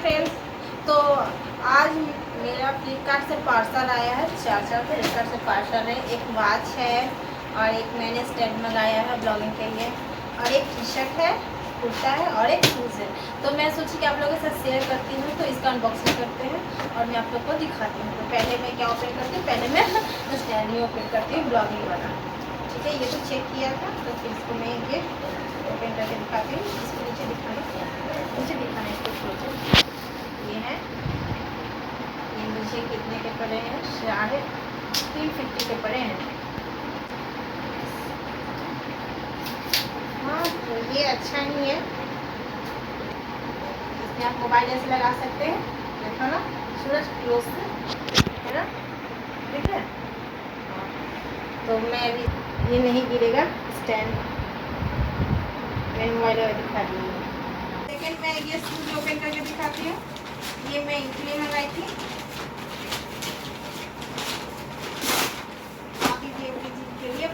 Friends, तो आज मेरा फ्लिपकार्ट से पार्सल आया है। चार फ्लिपकार्ट से पार्सल है। एक वॉच है और एक मैंने स्टैंड मंगाया है ब्लॉगिंग के लिए, और एक टी शर्ट है, कुर्ता है और एक शूज़ है। तो मैं सोची कि आप लोगों के साथ शेयर करती हूँ, तो इसका अनबॉक्सिंग करते हैं और मैं आप लोग को दिखाती हूँ। तो पहले मैं क्या ओपन करती हूँ, पहले मैं स्टैंड ही ओपन करती हूँ ब्लॉगिंग वाला। ठीक है, ये तो चेक किया था, तो फिर इसको मैं ये ओपन करके दिखाती हूँ। इसको नीचे दिखाना है इसको क्लोजर। ये है, ये मुझे कितने के पड़े हैं, 350 के पड़े हैं। हाँ, तो ये अच्छा ही है। इसमें आप मोबाइल ऐसे लगा सकते हैं, देखो ना सूरज क्लोज से, है ना, ठीक है। तो मैं अभी ये नहीं गिरेगा स्टैंड, मैं मोबाइल दिखा दी हूँ। सेकेंड मैं ये शूज ओपन करके दिखाती हूँ। ये मैं इटली मंगाई थी, के लिए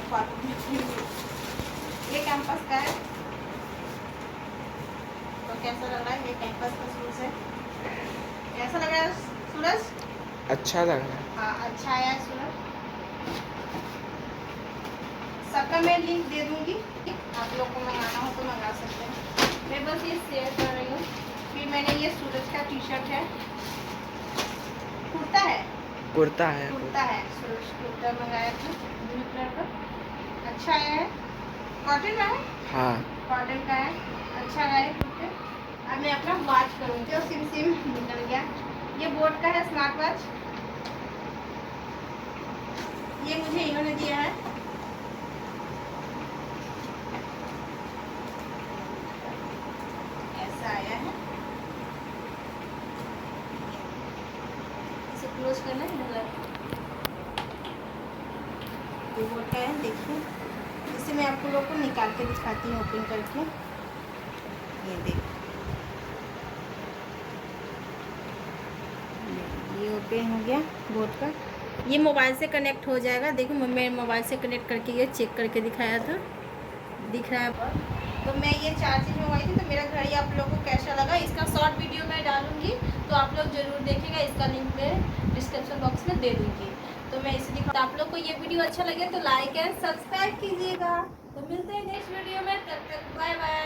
ये कैंपस का है। तो कैसा लग रहा है, ये कैंपस का शूज है। कैसा लग रहा है सूरज? अच्छा लग रहा है। हाँ, अच्छा आया है सूरज। सबका मैं लिंक दे दूंगी, आप लोग को मंगाना हो तो मंगा सकते हैं। मैं बस ये शेयर कर रही हूँ। फिर मैंने ये सूरज का टी शर्ट है, कुर्ता है, सूरज कुर्ता मंगाया था ब्लू कलर का, अच्छा आया है। कॉटन का है, हाँ, कॉटन का है, अच्छा आया है कुर्ते। अब मैं अपना वॉच करूँगी, तो सिम निकल गया। ये बोट का है स्मार्ट वॉच, ये मुझे इन्होंने दिया है। ऐसा आया है, इसे क्लोज करना है ना, ये बोट का है। देखिए, इसे मैं आपको लोग को निकाल के दिखाती हूँ ओपन करके। ये देखिए, ये ओपन हो गया बोट का। ये मोबाइल से कनेक्ट हो जाएगा। देखो, मैं मोबाइल से कनेक्ट करके ये चेक करके दिखाया था, दिख रहा है। तो मैं ये 4 चीज़ मंगवाई थी। तो मेरा घड़ी आप लोगों को कैसा लगा, इसका शॉर्ट वीडियो मैं डालूंगी, तो आप लोग ज़रूर देखेगा। इसका लिंक मैं डिस्क्रिप्शन बॉक्स में दे दूँगी। तो मैं इसे दिखा, आप लोग को ये वीडियो अच्छा लगे तो लाइक एंड सब्सक्राइब कीजिएगा। तो मिलते हैं नेक्स्ट वीडियो में, तब तक बाय बाय।